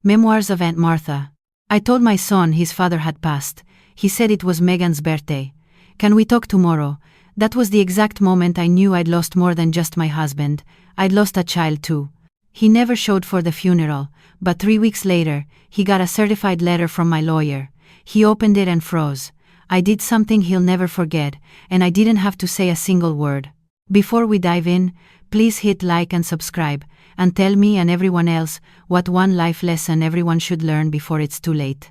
Memoirs of Aunt Martha. I told my son his father had passed. He said it was Megan's birthday. Can we talk tomorrow? That was the exact moment I knew I'd lost more than just my husband. I'd lost a child too. He never showed for the funeral, but 3 weeks later, he got a certified letter from my lawyer. He opened it and froze. I did something he'll never forget, and I didn't have to say a single word. Before we dive in, please hit like and subscribe, and tell me and everyone else what one life lesson everyone should learn before it's too late.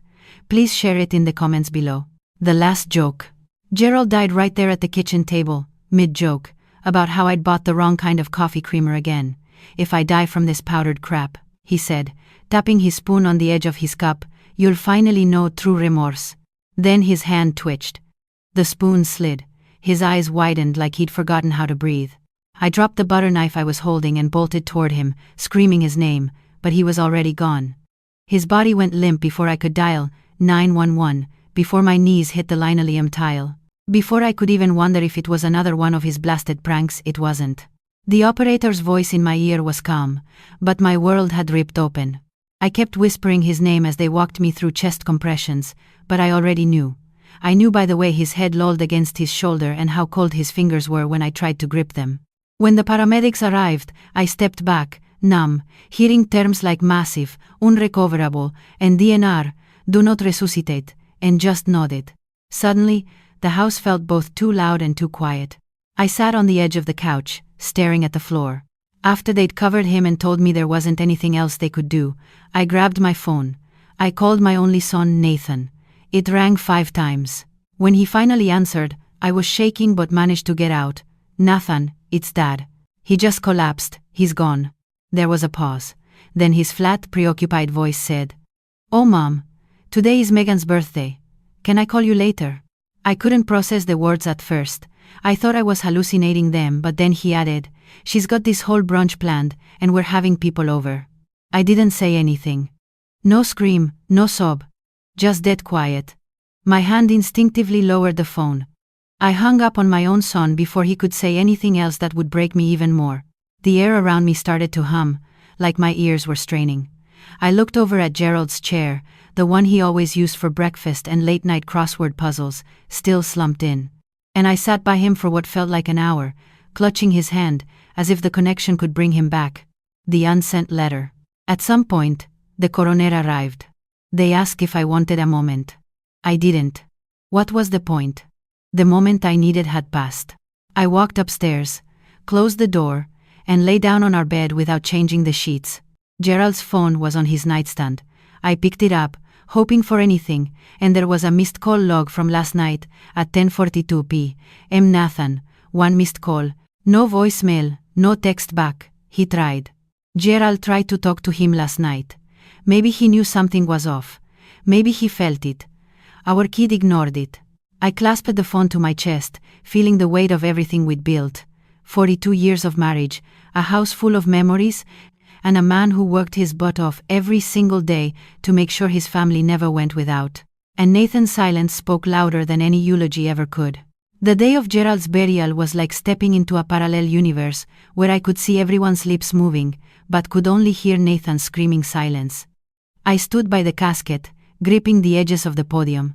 Please share it in the comments below. The last joke. Gerald died right there at the kitchen table, mid-joke, about how I'd bought the wrong kind of coffee creamer again. If I die from this powdered crap, he said, tapping his spoon on the edge of his cup, you'll finally know true remorse. Then his hand twitched. The spoon slid. His eyes widened like he'd forgotten how to breathe. I dropped the butter knife I was holding and bolted toward him, screaming his name, but he was already gone. His body went limp before I could dial 911, before my knees hit the linoleum tile. Before I could even wonder if it was another one of his blasted pranks, it wasn't. The operator's voice in my ear was calm, but my world had ripped open. I kept whispering his name as they walked me through chest compressions, but I already knew. I knew by the way his head lolled against his shoulder and how cold his fingers were when I tried to grip them. When the paramedics arrived, I stepped back, numb, hearing terms like massive, unrecoverable, and DNR, do not resuscitate, and just nodded. Suddenly, the house felt both too loud and too quiet. I sat on the edge of the couch, staring at the floor. After they'd covered him and told me there wasn't anything else they could do, I grabbed my phone. I called my only son, Nathan. It rang 5 times. When he finally answered, I was shaking but managed to get out. Nathan, it's Dad. He just collapsed, he's gone. There was a pause. Then his flat, preoccupied voice said, Oh Mom, today is Megan's birthday. Can I call you later? I couldn't process the words at first. I thought I was hallucinating them, but then he added, She's got this whole brunch planned, and we're having people over. I didn't say anything. No scream, no sob. Just dead quiet. My hand instinctively lowered the phone. I hung up on my own son before he could say anything else that would break me even more. The air around me started to hum, like my ears were straining. I looked over at Gerald's chair, the one he always used for breakfast and late-night crossword puzzles, still slumped in. And I sat by him for what felt like an hour, clutching his hand, as if the connection could bring him back. The unsent letter. At some point, the coroner arrived. They asked if I wanted a moment. I didn't. What was the point? The moment I needed had passed. I walked upstairs, closed the door, and lay down on our bed without changing the sheets. Gerald's phone was on his nightstand. I picked it up, hoping for anything, and there was a missed call log from last night at 10:42 p.m. Nathan, 1 missed call. No voicemail, no text back. He tried. Gerald tried to talk to him last night. Maybe he knew something was off. Maybe he felt it. Our kid ignored it. I clasped the phone to my chest, feeling the weight of everything we'd built. 42 years of marriage, a house full of memories, and a man who worked his butt off every single day to make sure his family never went without. And Nathan's silence spoke louder than any eulogy ever could. The day of Gerald's burial was like stepping into a parallel universe where I could see everyone's lips moving, but could only hear Nathan's screaming silence. I stood by the casket, gripping the edges of the podium.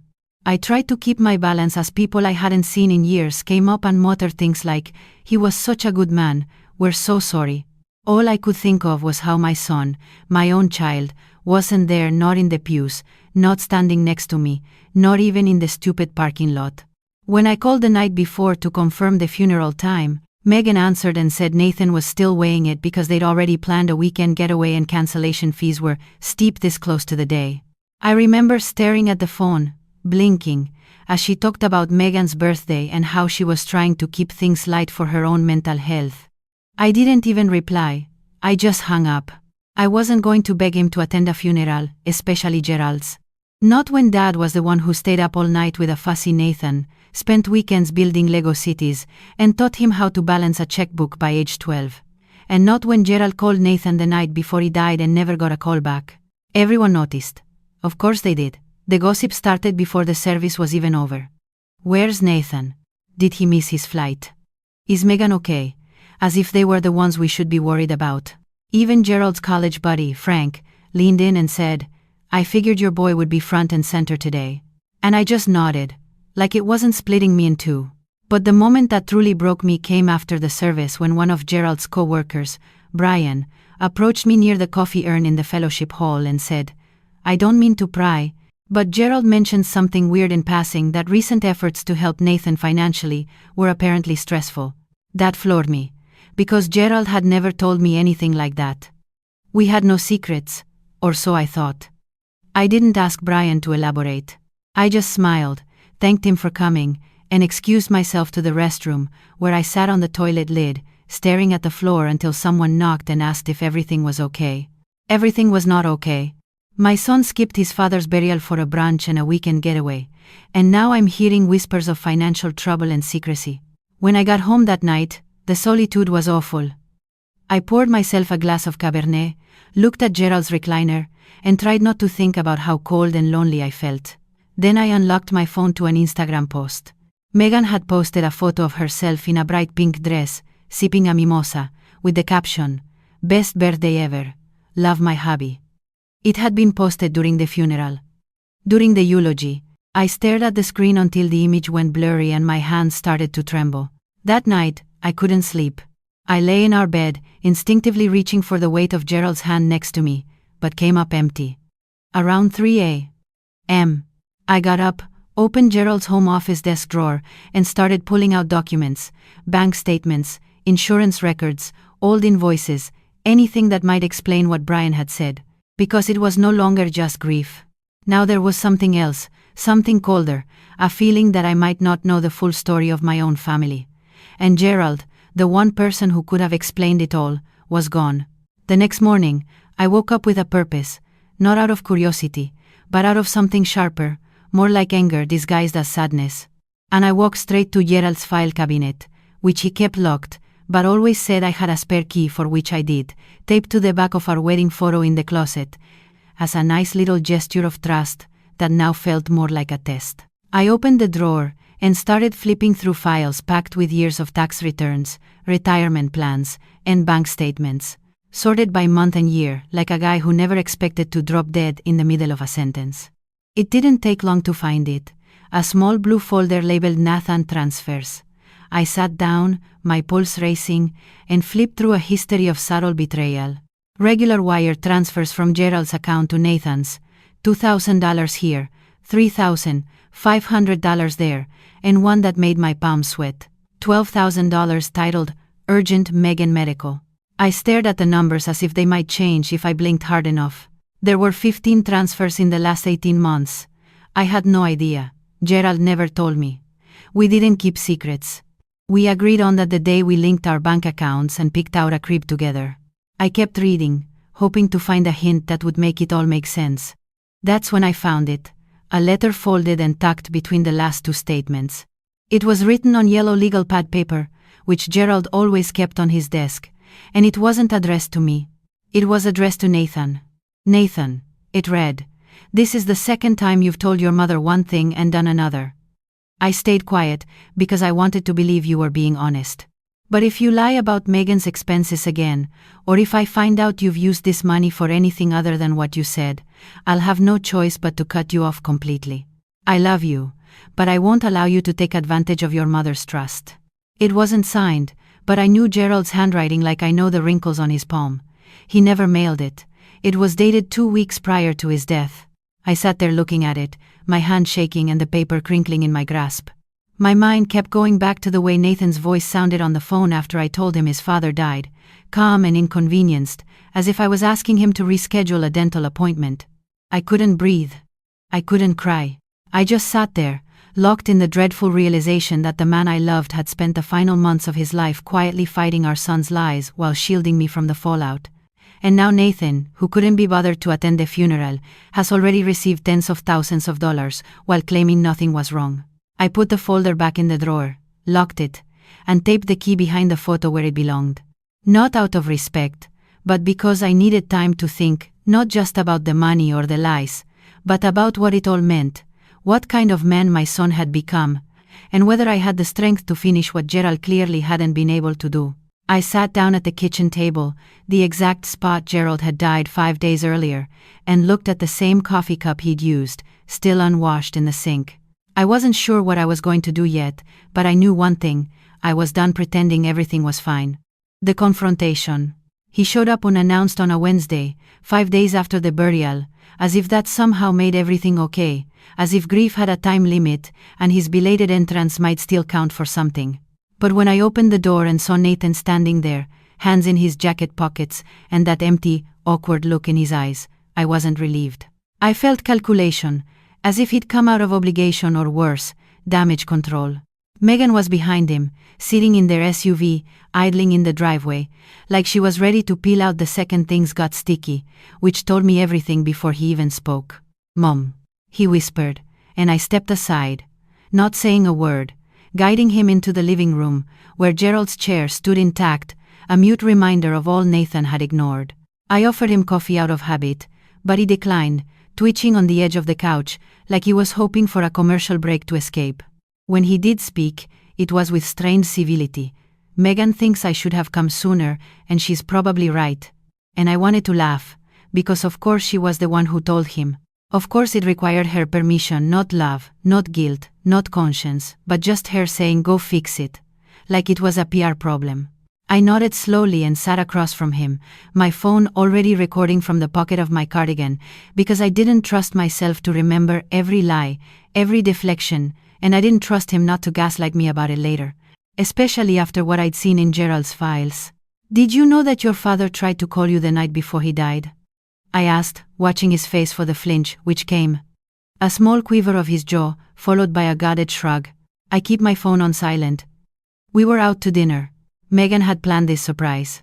I tried to keep my balance as people I hadn't seen in years came up and muttered things like, He was such a good man, we're so sorry. All I could think of was how my son, my own child, wasn't there, not in the pews, not standing next to me, not even in the stupid parking lot. When I called the night before to confirm the funeral time, Megan answered and said Nathan was still weighing it because they'd already planned a weekend getaway and cancellation fees were steep this close to the day. I remember staring at the phone, blinking, as she talked about Megan's birthday and how she was trying to keep things light for her own mental health. I didn't even reply. I just hung up. I wasn't going to beg him to attend a funeral, especially Gerald's. Not when Dad was the one who stayed up all night with a fussy Nathan, spent weekends building Lego cities, and taught him how to balance a checkbook by age 12. And not when Gerald called Nathan the night before he died and never got a call back. Everyone noticed. Of course they did. The gossip started before the service was even over. Where's Nathan? Did he miss his flight? Is Megan okay? As if they were the ones we should be worried about. Even Gerald's college buddy, Frank, leaned in and said, "I figured your boy would be front and center today." And I just nodded, like it wasn't splitting me in two. But the moment that truly broke me came after the service when one of Gerald's co-workers, Brian, approached me near the coffee urn in the fellowship hall and said, "I don't mean to pry, but Gerald mentioned something weird in passing that recent efforts to help Nathan financially were apparently stressful." That floored me, because Gerald had never told me anything like that. We had no secrets, or so I thought. I didn't ask Brian to elaborate. I just smiled, thanked him for coming, and excused myself to the restroom, where I sat on the toilet lid, staring at the floor until someone knocked and asked if everything was okay. Everything was not okay. My son skipped his father's burial for a brunch and a weekend getaway, and now I'm hearing whispers of financial trouble and secrecy. When I got home that night, the solitude was awful. I poured myself a glass of Cabernet, looked at Gerald's recliner, and tried not to think about how cold and lonely I felt. Then I unlocked my phone to an Instagram post. Megan had posted a photo of herself in a bright pink dress, sipping a mimosa, with the caption, "Best birthday ever. Love my hubby." It had been posted during the funeral. During the eulogy, I stared at the screen until the image went blurry and my hands started to tremble. That night, I couldn't sleep. I lay in our bed, instinctively reaching for the weight of Gerald's hand next to me, but came up empty. Around 3 a.m., I got up, opened Gerald's home office desk drawer, and started pulling out documents, bank statements, insurance records, old invoices, anything that might explain what Brian had said, because it was no longer just grief. Now there was something else, something colder, a feeling that I might not know the full story of my own family. And Gerald, the one person who could have explained it all, was gone. The next morning, I woke up with a purpose, not out of curiosity, but out of something sharper, more like anger disguised as sadness. And I walked straight to Gerald's file cabinet, which he kept locked, but always said I had a spare key, for which I did, taped to the back of our wedding photo in the closet, as a nice little gesture of trust that now felt more like a test. I opened the drawer and started flipping through files packed with years of tax returns, retirement plans, and bank statements, sorted by month and year, like a guy who never expected to drop dead in the middle of a sentence. It didn't take long to find it, a small blue folder labeled Nathan Transfers. I sat down, my pulse racing, and flipped through a history of subtle betrayal. Regular wire transfers from Gerald's account to Nathan's, $2,000 here, $3,500 there, and one that made my palms sweat, $12,000 titled, "Urgent Megan Medical." I stared at the numbers as if they might change if I blinked hard enough. There were 15 transfers in the last 18 months. I had no idea. Gerald never told me. We didn't keep secrets. We agreed on that the day we linked our bank accounts and picked out a crib together. I kept reading, hoping to find a hint that would make it all make sense. That's when I found it, a letter folded and tucked between the last two statements. It was written on yellow legal pad paper, which Gerald always kept on his desk, and it wasn't addressed to me. It was addressed to Nathan. "Nathan," it read, "this is the second time you've told your mother one thing and done another. I stayed quiet because I wanted to believe you were being honest. But if you lie about Megan's expenses again, or if I find out you've used this money for anything other than what you said, I'll have no choice but to cut you off completely. I love you, but I won't allow you to take advantage of your mother's trust." It wasn't signed, but I knew Gerald's handwriting like I know the wrinkles on his palm. He never mailed it. It was dated 2 weeks prior to his death. I sat there looking at it, my hand shaking and the paper crinkling in my grasp. My mind kept going back to the way Nathan's voice sounded on the phone after I told him his father died, calm and inconvenienced, as if I was asking him to reschedule a dental appointment. I couldn't breathe. I couldn't cry. I just sat there, locked in the dreadful realization that the man I loved had spent the final months of his life quietly fighting our son's lies while shielding me from the fallout. And now Nathan, who couldn't be bothered to attend the funeral, has already received tens of thousands of dollars while claiming nothing was wrong. I put the folder back in the drawer, locked it, and taped the key behind the photo where it belonged. Not out of respect, but because I needed time to think, not just about the money or the lies, but about what it all meant, what kind of man my son had become, and whether I had the strength to finish what Gerald clearly hadn't been able to do. I sat down at the kitchen table, the exact spot Gerald had died 5 days earlier, and looked at the same coffee cup he'd used, still unwashed in the sink. I wasn't sure what I was going to do yet, but I knew one thing: I was done pretending everything was fine. The confrontation. He showed up unannounced on a Wednesday, 5 days after the burial, as if that somehow made everything okay, as if grief had a time limit, and his belated entrance might still count for something. But when I opened the door and saw Nathan standing there, hands in his jacket pockets, and that empty, awkward look in his eyes, I wasn't relieved. I felt calculation, as if he'd come out of obligation or worse, damage control. Megan was behind him, sitting in their SUV, idling in the driveway, like she was ready to peel out the second things got sticky, which told me everything before he even spoke. "Mom," he whispered, and I stepped aside, not saying a word, guiding him into the living room, where Gerald's chair stood intact, a mute reminder of all Nathan had ignored. I offered him coffee out of habit, but he declined, twitching on the edge of the couch, like he was hoping for a commercial break to escape. When he did speak, it was with strained civility. "Megan thinks I should have come sooner, and she's probably right." And I wanted to laugh, because of course she was the one who told him. Of course it required her permission, not love, not guilt, not conscience, but just her saying go fix it, like it was a PR problem. I nodded slowly and sat across from him, my phone already recording from the pocket of my cardigan, because I didn't trust myself to remember every lie, every deflection, and I didn't trust him not to gaslight me about it later, especially after what I'd seen in Gerald's files. "Did you know that your father tried to call you the night before he died?" I asked, watching his face for the flinch, which came. A small quiver of his jaw, followed by a guarded shrug. I keep my phone on silent. We were out to dinner. Megan had planned this surprise.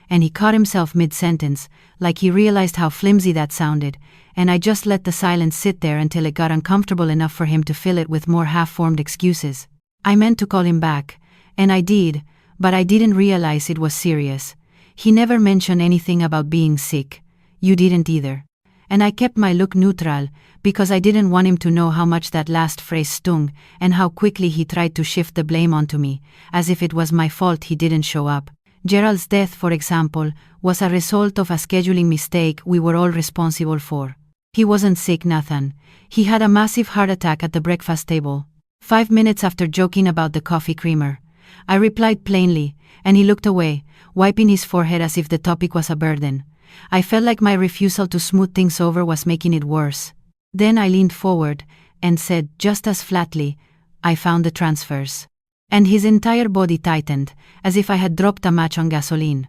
And he caught himself mid-sentence, like he realized how flimsy that sounded, and I just let the silence sit there until it got uncomfortable enough for him to fill it with more half-formed excuses. I meant to call him back, and I did, but I didn't realize it was serious. He never mentioned anything about being sick. You didn't either. And I kept my look neutral, because I didn't want him to know how much that last phrase stung, and how quickly he tried to shift the blame onto me, as if it was my fault he didn't show up. Gerald's death, for example, was a result of a scheduling mistake we were all responsible for. He wasn't sick, Nathan. He had a massive heart attack at the breakfast table. 5 minutes after joking about the coffee creamer. I replied plainly, and he looked away, wiping his forehead as if the topic was a burden. I felt like my refusal to smooth things over was making it worse. Then I leaned forward and said, just as flatly, "I found the transfers." And his entire body tightened, as if I had dropped a match on gasoline.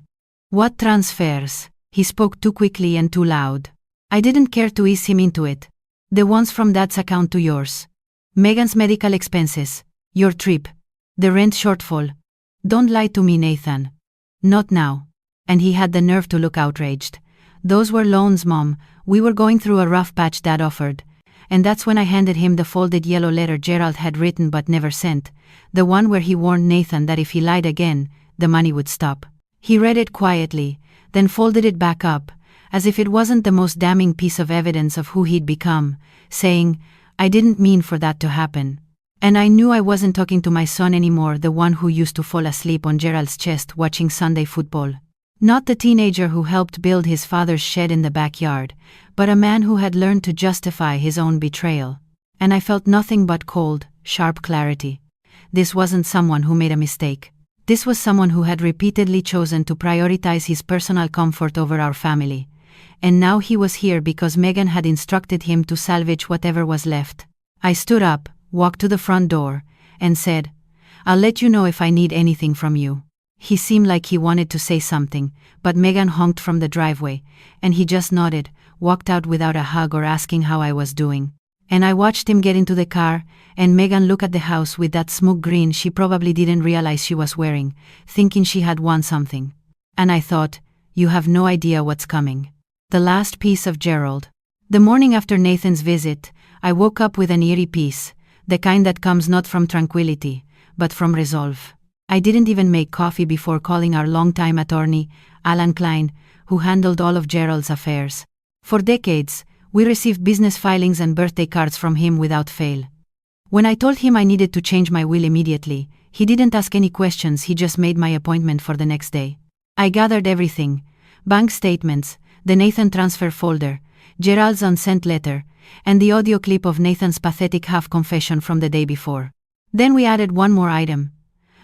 "What transfers?" He spoke too quickly and too loud. I didn't care to ease him into it. "The ones from Dad's account to yours. Megan's medical expenses. Your trip. The rent shortfall. Don't lie to me, Nathan. Not now." And he had the nerve to look outraged. "Those were loans, Mom. We were going through a rough patch, Dad offered." And that's when I handed him the folded yellow letter Gerald had written but never sent, the one where he warned Nathan that if he lied again, the money would stop. He read it quietly, then folded it back up, as if it wasn't the most damning piece of evidence of who he'd become, saying, "I didn't mean for that to happen." And I knew I wasn't talking to my son anymore, the one who used to fall asleep on Gerald's chest watching Sunday football. Not the teenager who helped build his father's shed in the backyard, but a man who had learned to justify his own betrayal. And I felt nothing but cold, sharp clarity. This wasn't someone who made a mistake. This was someone who had repeatedly chosen to prioritize his personal comfort over our family. And now he was here because Megan had instructed him to salvage whatever was left. I stood up, walked to the front door, and said, "I'll let you know if I need anything from you." He seemed like he wanted to say something, but Megan honked from the driveway, and he just nodded, walked out without a hug or asking how I was doing. And I watched him get into the car, and Megan look at the house with that smug grin she probably didn't realize she was wearing, thinking she had won something. And I thought, you have no idea what's coming. The last piece of Gerald. The morning after Nathan's visit, I woke up with an eerie peace, the kind that comes not from tranquility, but from resolve. I didn't even make coffee before calling our longtime attorney, Alan Klein, who handled all of Gerald's affairs. For decades, we received business filings and birthday cards from him without fail. When I told him I needed to change my will immediately, He didn't ask any questions, he just made my appointment for the next day. I gathered everything: bank statements, the Nathan transfer folder, Gerald's unsent letter, and the audio clip of Nathan's pathetic half-confession from the day before. Then we added one more item: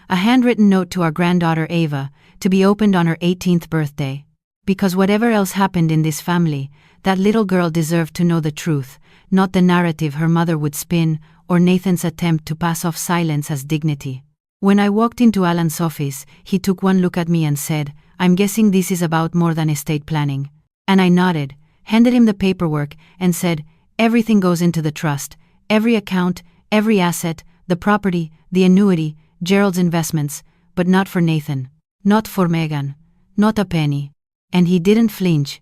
a handwritten note to our granddaughter Ava, to be opened on her 18th birthday. Because whatever else happened in this family, that little girl deserved to know the truth, not the narrative her mother would spin, or Nathan's attempt to pass off silence as dignity. When I walked into Alan's office, he took one look at me and said, "I'm guessing this is about more than estate planning." And I nodded, handed him the paperwork, and said, "Everything goes into the trust, every account, every asset, the property, the annuity, Gerald's investments, but not for Nathan, not for Megan, not a penny." And he didn't flinch.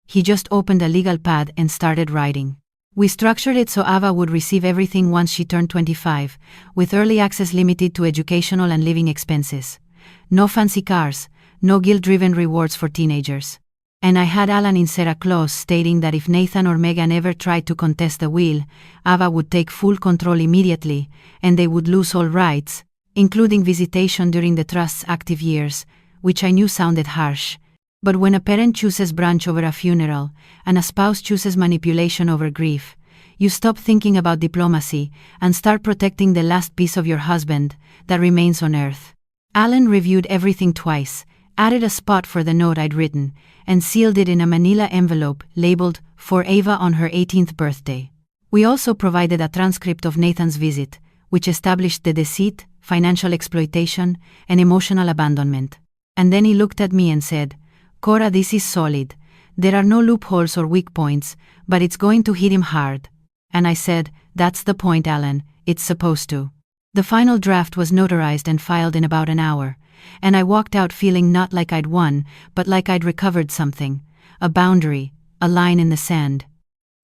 He just opened a legal pad and started writing. We structured it so Ava would receive everything once she turned 25, with early access limited to educational and living expenses. No fancy cars, no guilt-driven rewards for teenagers. And I had Alan insert a clause stating that if Nathan or Megan ever tried to contest the will, Ava would take full control immediately, and they would lose all rights, including visitation during the trust's active years, which I knew sounded harsh. But when a parent chooses brunch over a funeral, and a spouse chooses manipulation over grief, you stop thinking about diplomacy and start protecting the last piece of your husband that remains on earth. Alan reviewed everything twice, added a spot for the note I'd written, and sealed it in a manila envelope labeled "For Ava on her 18th birthday." We also provided a transcript of Nathan's visit, which established the deceit, financial exploitation, and emotional abandonment. And then he looked at me and said, "Cora, this is solid. There are no loopholes or weak points, but it's going to hit him hard." And I said, "That's the point, Alan, it's supposed to." The final draft was notarized and filed in about an hour, and I walked out feeling not like I'd won, but like I'd recovered something, a boundary, a line in the sand.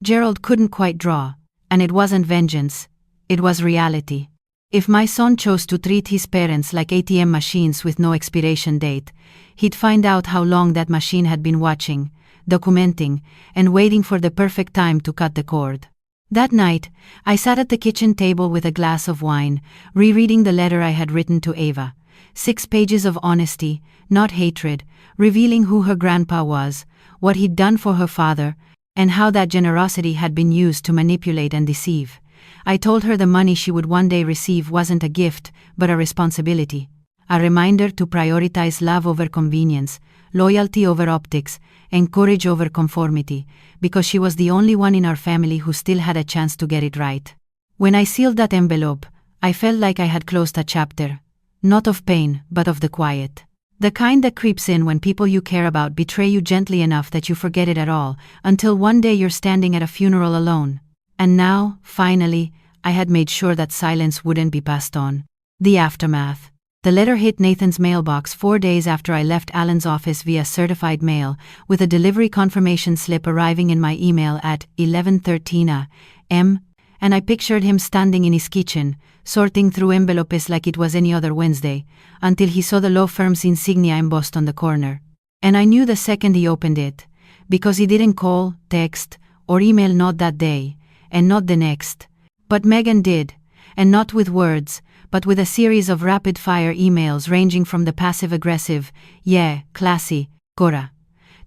Gerald couldn't quite draw, and it wasn't vengeance, it was reality. If my son chose to treat his parents like ATM machines with no expiration date, he'd find out how long that machine had been watching, documenting, and waiting for the perfect time to cut the cord. That night, I sat at the kitchen table with a glass of wine, rereading the letter I had written to Ava. 6 pages of honesty, not hatred, revealing who her grandpa was, what he'd done for her father, and how that generosity had been used to manipulate and deceive. I told her the money she would one day receive wasn't a gift, but a responsibility. A reminder to prioritize love over convenience, loyalty over optics, and courage over conformity, because she was the only one in our family who still had a chance to get it right. When I sealed that envelope, I felt like I had closed a chapter. Not of pain, but of the quiet. The kind that creeps in when people you care about betray you gently enough that you forget it at all, until one day you're standing at a funeral alone. And now, finally, I had made sure that silence wouldn't be passed on. The aftermath. The letter hit Nathan's mailbox 4 days after I left Alan's office via certified mail, with a delivery confirmation slip arriving in my email at 11:13 a.m., and I pictured him standing in his kitchen, sorting through envelopes like it was any other Wednesday, until he saw the law firm's insignia embossed on the corner. And I knew the second he opened it, because he didn't call, text, or email not that day, and not the next. But Megan did, and not with words, but with a series of rapid-fire emails ranging from the passive-aggressive, "Yeah, classy, Cora,"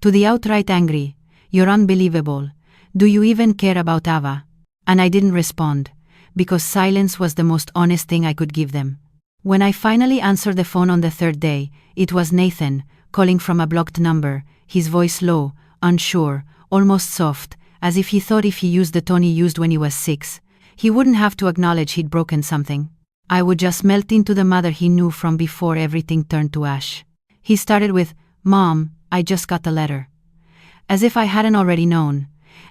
to the outright angry, "You're unbelievable. Do you even care about Ava?" And I didn't respond, because silence was the most honest thing I could give them. When I finally answered the phone on the third day, it was Nathan, calling from a blocked number, his voice low, unsure, almost soft, as if he thought if he used the tone he used when he was 6, he wouldn't have to acknowledge he'd broken something. I would just melt into the mother he knew from before everything turned to ash. He started with, "Mom, I just got the letter." As if I hadn't already known.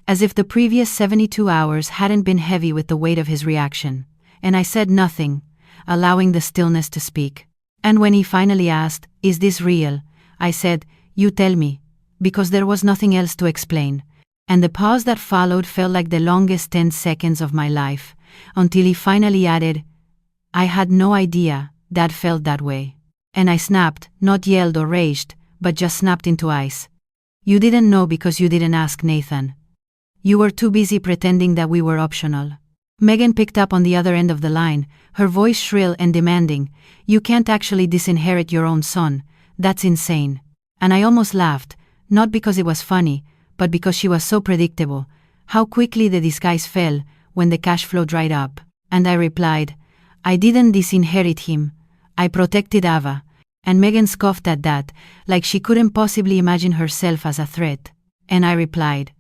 As if the previous 72 hours hadn't been heavy with the weight of his reaction. And I said nothing, allowing the stillness to speak. And when he finally asked, "Is this real?" I said, "You tell me," because there was nothing else to explain. And the pause that followed felt like the longest 10 seconds of my life, until he finally added, "I had no idea Dad felt that way." And I snapped, not yelled or raged, but just snapped into ice. "You didn't know because you didn't ask, Nathan. You were too busy pretending that we were optional." Megan picked up on the other end of the line, her voice shrill and demanding. You can't actually disinherit your own son. That's insane. And I almost laughed, not because it was funny, but because she was so predictable. How quickly the disguise fell when the cash flow dried up. And I replied, I didn't disinherit him. I protected Ava. And Megan scoffed at that, like she couldn't possibly imagine herself as a threat. And I replied,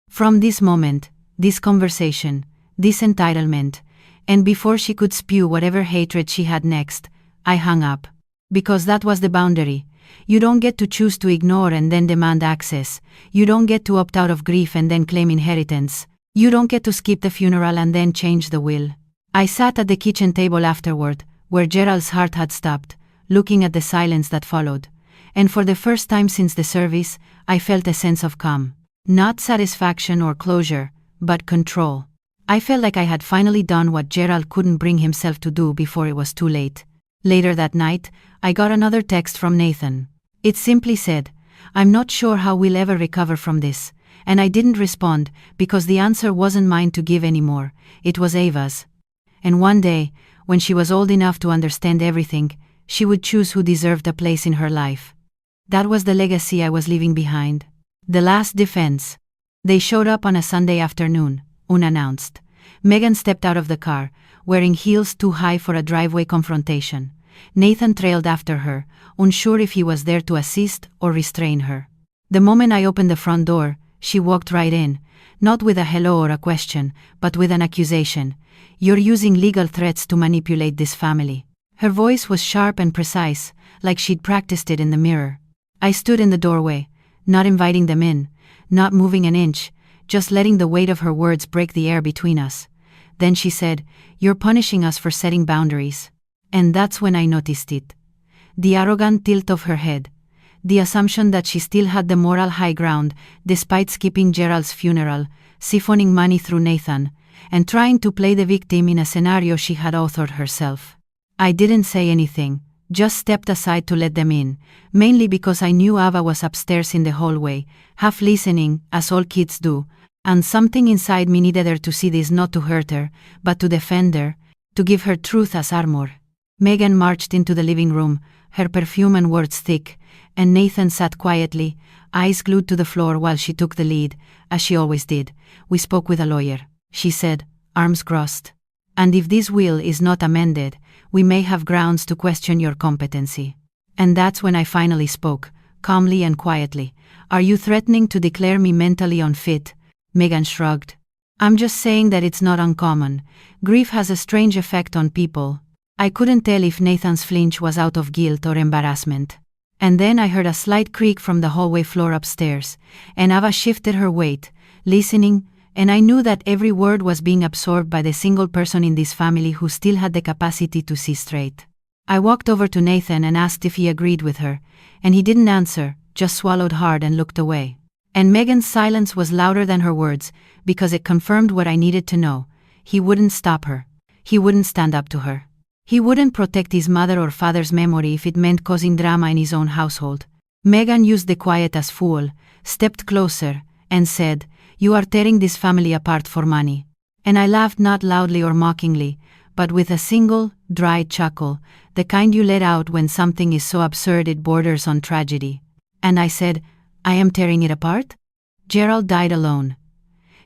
from this moment, this conversation, this entitlement, and before she could spew whatever hatred she had next, I hung up. Because that was the boundary. You don't get to choose to ignore and then demand access. You don't get to opt out of grief and then claim inheritance. You don't get to skip the funeral and then change the will. I sat at the kitchen table afterward, where Gerald's heart had stopped, looking at the silence that followed. And for the first time since the service, I felt a sense of calm. Not satisfaction or closure, but control. I felt like I had finally done what Gerald couldn't bring himself to do before it was too late. Later that night, I got another text from Nathan. It simply said, I'm not sure how we'll ever recover from this. And I didn't respond, because the answer wasn't mine to give anymore, it was Ava's. And one day, when she was old enough to understand everything, she would choose who deserved a place in her life. That was the legacy I was leaving behind. The last defense. They showed up on a Sunday afternoon, unannounced. Megan stepped out of the car, wearing heels too high for a driveway confrontation. Nathan trailed after her, unsure if he was there to assist or restrain her. The moment I opened the front door, she walked right in, not with a hello or a question, but with an accusation. You're using legal threats to manipulate this family. Her voice was sharp and precise, like she'd practiced it in the mirror. I stood in the doorway, not inviting them in, not moving an inch, just letting the weight of her words break the air between us. Then she said, You're punishing us for setting boundaries. And that's when I noticed it. The arrogant tilt of her head. The assumption that she still had the moral high ground, despite skipping Gerald's funeral, siphoning money through Nathan, and trying to play the victim in a scenario she had authored herself. I didn't say anything, just stepped aside to let them in, mainly because I knew Ava was upstairs in the hallway, half listening, as all kids do, and something inside me needed her to see this not to hurt her, but to defend her, to give her truth as armor. Megan marched into the living room, her perfume and words thick, and Nathan sat quietly, eyes glued to the floor while she took the lead, as she always did. We spoke with a lawyer, she said, arms crossed. And if this will is not amended, we may have grounds to question your competency. And that's when I finally spoke, calmly and quietly. Are you threatening to declare me mentally unfit? Megan shrugged. I'm just saying that it's not uncommon. Grief has a strange effect on people. I couldn't tell if Nathan's flinch was out of guilt or embarrassment. And then I heard a slight creak from the hallway floor upstairs, and Ava shifted her weight, listening, and I knew that every word was being absorbed by the single person in this family who still had the capacity to see straight. I walked over to Nathan and asked if he agreed with her, and he didn't answer, just swallowed hard and looked away. And Megan's silence was louder than her words, because it confirmed what I needed to know. He wouldn't stop her. He wouldn't stand up to her. He wouldn't protect his mother or father's memory if it meant causing drama in his own household. Megan used the quiet as fuel, stepped closer, and said, You are tearing this family apart for money. And I laughed not loudly or mockingly, but with a single, dry chuckle, the kind you let out when something is so absurd it borders on tragedy. And I said, I am tearing it apart? Gerald died alone.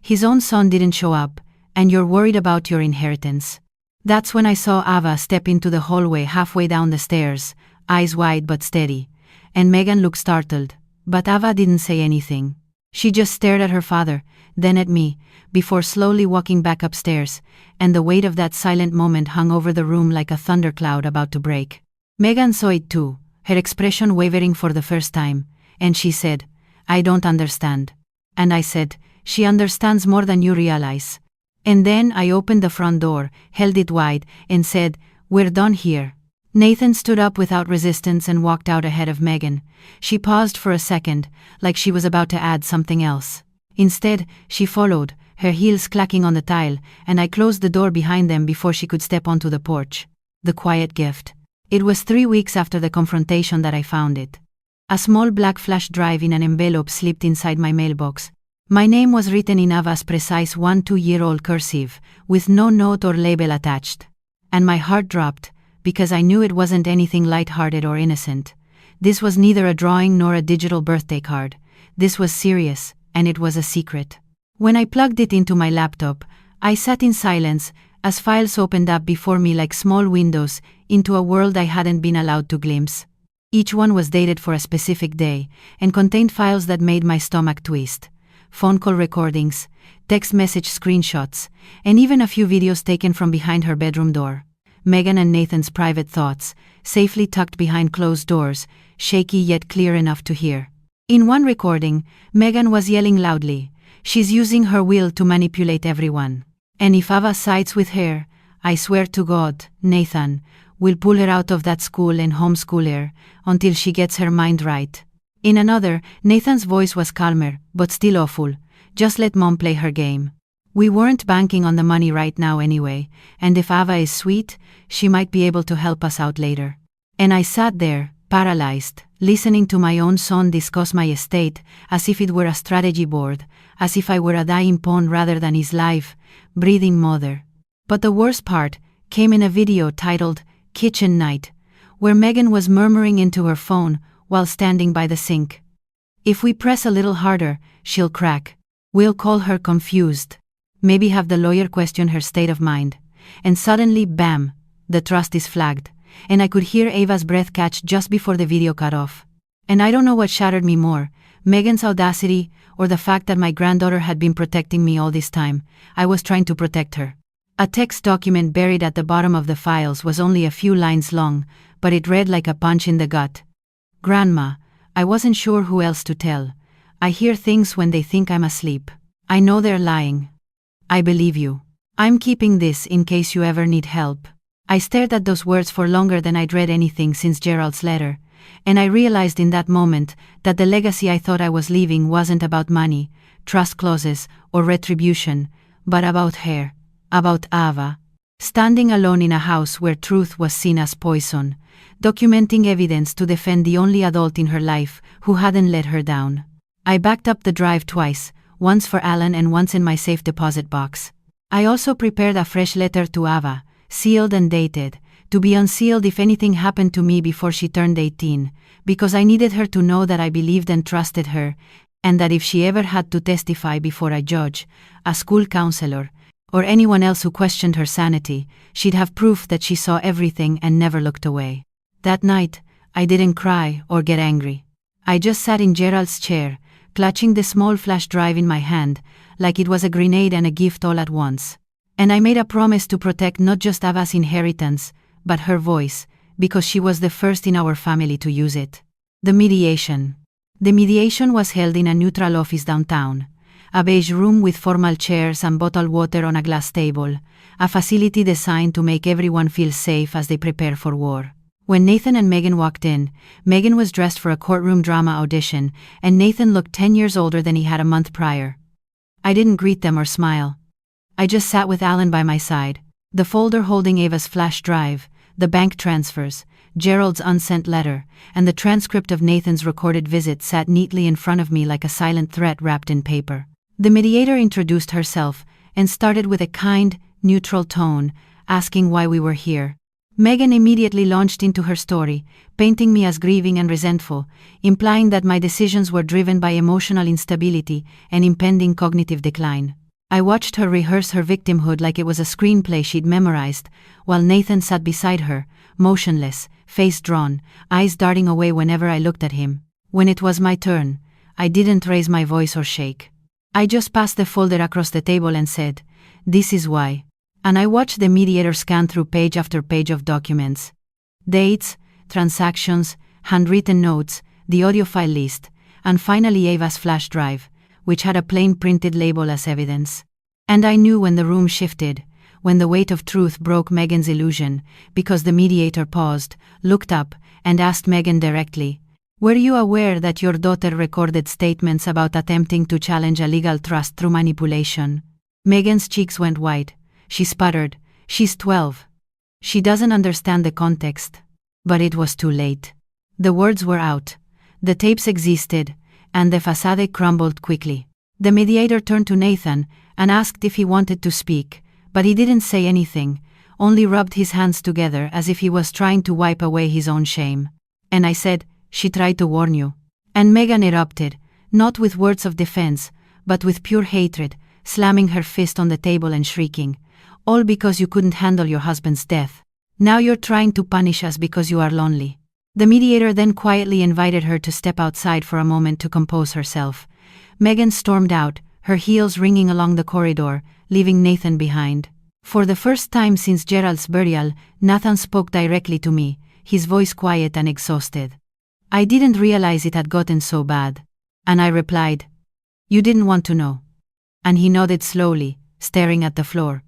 His own son didn't show up, and you're worried about your inheritance. That's when I saw Ava step into the hallway halfway down the stairs, eyes wide but steady, and Megan looked startled, but Ava didn't say anything. She just stared at her father, then at me, before slowly walking back upstairs, and the weight of that silent moment hung over the room like a thundercloud about to break. Megan saw it too, her expression wavering for the first time, and she said, I don't understand. And I said, She understands more than you realize. And then I opened the front door, held it wide, and said, We're done here. Nathan stood up without resistance and walked out ahead of Megan. She paused for a second, like she was about to add something else. Instead, she followed, her heels clacking on the tile, and I closed the door behind them before she could step onto the porch. The quiet gift. It was 3 weeks after the confrontation that I found it. A small black flash drive in an envelope slipped inside my mailbox, My name was written in Ava's precise 1-2-year-old cursive, with no note or label attached. And my heart dropped, because I knew it wasn't anything light-hearted or innocent. This was neither a drawing nor a digital birthday card. This was serious, and it was a secret. When I plugged it into my laptop, I sat in silence, as files opened up before me like small windows into a world I hadn't been allowed to glimpse. Each one was dated for a specific day, and contained files that made my stomach twist. Phone call recordings, text message screenshots, and even a few videos taken from behind her bedroom door. Megan and Nathan's private thoughts, safely tucked behind closed doors, shaky yet clear enough to hear. In one recording, Megan was yelling loudly, "She's using her will to manipulate everyone. And if Ava sides with her, I swear to God, Nathan, will pull her out of that school and homeschool her until she gets her mind right." In another, Nathan's voice was calmer, but still awful. "Just let Mom play her game. We weren't banking on the money right now anyway, and if Ava is sweet, she might be able to help us out later." And I sat there, paralyzed, listening to my own son discuss my estate as if it were a strategy board, as if I were a dying pawn rather than his life, breathing mother. But the worst part came in a video titled Kitchen Night, where Megan was murmuring into her phone while standing by the sink. "If we press a little harder, she'll crack. We'll call her confused. Maybe have the lawyer question her state of mind." And suddenly, bam, the trust is flagged, and I could hear Ava's breath catch just before the video cut off. And I don't know what shattered me more, Megan's audacity or the fact that my granddaughter had been protecting me all this time. I was trying to protect her. A text document buried at the bottom of the files was only a few lines long, but it read like a punch in the gut. "Grandma, I wasn't sure who else to tell. I hear things when they think I'm asleep. I know they're lying. I believe you. I'm keeping this in case you ever need help." I stared at those words for longer than I'd read anything since Gerald's letter, and I realized in that moment that the legacy I thought I was leaving wasn't about money, trust clauses, or retribution, but about her, about Ava. Standing alone in a house where truth was seen as poison, documenting evidence to defend the only adult in her life who hadn't let her down. I backed up the drive twice, once for Alan and once in my safe deposit box. I also prepared a fresh letter to Ava, sealed and dated, to be unsealed if anything happened to me before she turned 18, because I needed her to know that I believed and trusted her, and that if she ever had to testify before a judge, a school counselor, or anyone else who questioned her sanity, she'd have proof that she saw everything and never looked away. That night, I didn't cry or get angry. I just sat in Gerald's chair, clutching the small flash drive in my hand, like it was a grenade and a gift all at once. And I made a promise to protect not just Ava's inheritance, but her voice, because she was the first in our family to use it. The mediation. The mediation was held in a neutral office downtown. A beige room with formal chairs and bottled water on a glass table, a facility designed to make everyone feel safe as they prepare for war. When Nathan and Megan walked in, Megan was dressed for a courtroom drama audition, and Nathan looked 10 years older than he had a month prior. I didn't greet them or smile. I just sat with Alan by my side, the folder holding Ava's flash drive, the bank transfers, Gerald's unsent letter, and the transcript of Nathan's recorded visit sat neatly in front of me like a silent threat wrapped in paper. The mediator introduced herself and started with a kind, neutral tone, asking why we were here. Megan immediately launched into her story, painting me as grieving and resentful, implying that my decisions were driven by emotional instability and impending cognitive decline. I watched her rehearse her victimhood like it was a screenplay she'd memorized, while Nathan sat beside her, motionless, face drawn, eyes darting away whenever I looked at him. When it was my turn, I didn't raise my voice or shake. I just passed the folder across the table and said, "This is why." And I watched the mediator scan through page after page of documents. Dates, transactions, handwritten notes, the audio file list, and finally Ava's flash drive, which had a plain printed label as evidence. And I knew when the room shifted, when the weight of truth broke Megan's illusion, because the mediator paused, looked up, and asked Megan directly, "Were you aware that your daughter recorded statements about attempting to challenge a legal trust through manipulation?" Megan's cheeks went white. She sputtered, "She's 12. She doesn't understand the context." But it was too late. The words were out. The tapes existed, and the facade crumbled quickly. The mediator turned to Nathan and asked if he wanted to speak, but he didn't say anything, only rubbed his hands together as if he was trying to wipe away his own shame. And I said, "She tried to warn you." And Megan erupted, not with words of defense, but with pure hatred, slamming her fist on the table and shrieking, "All because you couldn't handle your husband's death. Now you're trying to punish us because you are lonely." The mediator then quietly invited her to step outside for a moment to compose herself. Megan stormed out, her heels ringing along the corridor, leaving Nathan behind. For the first time since Gerald's burial, Nathan spoke directly to me, his voice quiet and exhausted. I didn't realize it had gotten so bad. And I replied, "You didn't want to know." And he nodded slowly, staring at the floor.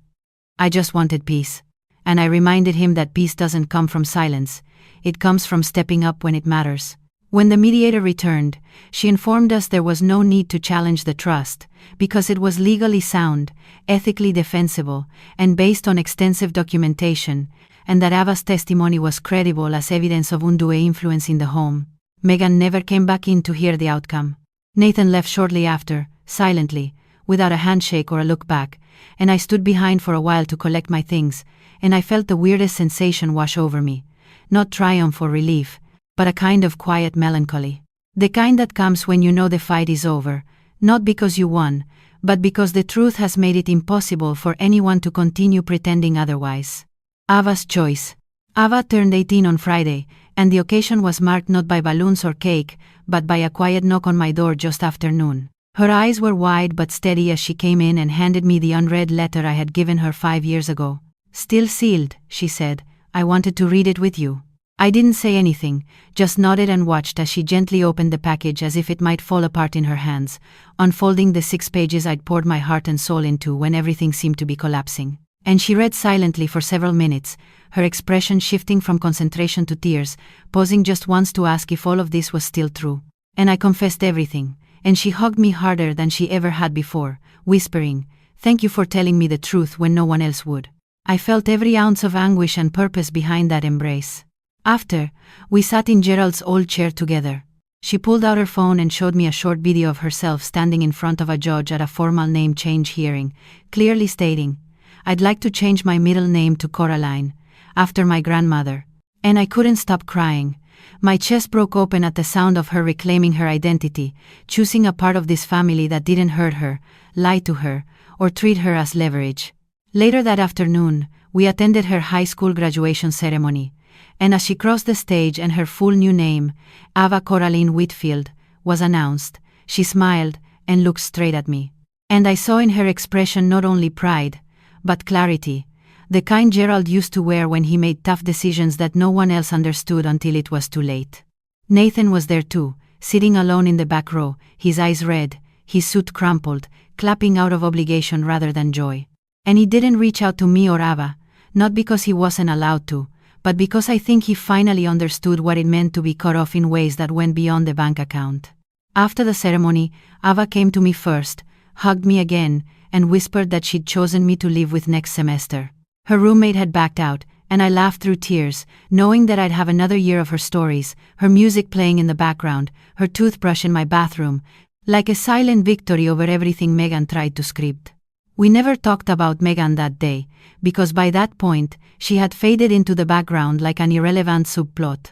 "I just wanted peace." And I reminded him that peace doesn't come from silence, it comes from stepping up when it matters. When the mediator returned, she informed us there was no need to challenge the trust, because it was legally sound, ethically defensible, and based on extensive documentation, and that Ava's testimony was credible as evidence of undue influence in the home. Megan never came back in to hear the outcome. Nathan left shortly after, silently, without a handshake or a look back, and I stood behind for a while to collect my things, and I felt the weirdest sensation wash over me. Not triumph or relief, but a kind of quiet melancholy. The kind that comes when you know the fight is over, not because you won, but because the truth has made it impossible for anyone to continue pretending otherwise. Ava's choice. Ava turned 18 on Friday, and the occasion was marked not by balloons or cake, but by a quiet knock on my door just after noon. Her eyes were wide but steady as she came in and handed me the unread letter I had given her 5 years ago. "Still sealed," she said. "I wanted to read it with you." I didn't say anything, just nodded and watched as she gently opened the package as if it might fall apart in her hands, unfolding the 6 pages I'd poured my heart and soul into when everything seemed to be collapsing. And she read silently for several minutes, her expression shifting from concentration to tears, pausing just once to ask if all of this was still true. And I confessed everything, and she hugged me harder than she ever had before, whispering, "Thank you for telling me the truth when no one else would." I felt every ounce of anguish and purpose behind that embrace. After, we sat in Gerald's old chair together. She pulled out her phone and showed me a short video of herself standing in front of a judge at a formal name change hearing, clearly stating, "I'd like to change my middle name to Coraline, after my grandmother." And I couldn't stop crying. My chest broke open at the sound of her reclaiming her identity, choosing a part of this family that didn't hurt her, lie to her, or treat her as leverage. Later that afternoon, we attended her high school graduation ceremony, and as she crossed the stage and her full new name, Ava Coraline Whitfield, was announced, she smiled and looked straight at me. And I saw in her expression not only pride, but clarity, the kind Gerald used to wear when he made tough decisions that no one else understood until it was too late. Nathan was there too, sitting alone in the back row, his eyes red, his suit crumpled, clapping out of obligation rather than joy. And he didn't reach out to me or Ava, not because he wasn't allowed to, but because I think he finally understood what it meant to be cut off in ways that went beyond the bank account. After the ceremony, Ava came to me first, hugged me again, and whispered that she'd chosen me to live with next semester. Her roommate had backed out, and I laughed through tears, knowing that I'd have another year of her stories, her music playing in the background, her toothbrush in my bathroom, like a silent victory over everything Megan tried to script. We never talked about Megan that day, because by that point, she had faded into the background like an irrelevant subplot.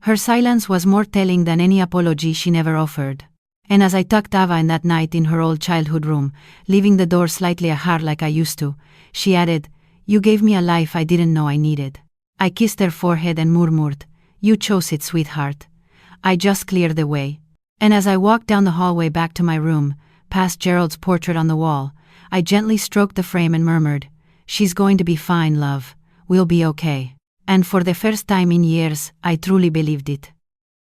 Her silence was more telling than any apology she never offered. And as I tucked Ava in that night in her old childhood room, leaving the door slightly ajar like I used to, she added, "You gave me a life I didn't know I needed." I kissed her forehead and murmured, "You chose it, sweetheart. I just cleared the way." And as I walked down the hallway back to my room, past Gerald's portrait on the wall, I gently stroked the frame and murmured, "She's going to be fine, love. We'll be okay." And for the first time in years, I truly believed it.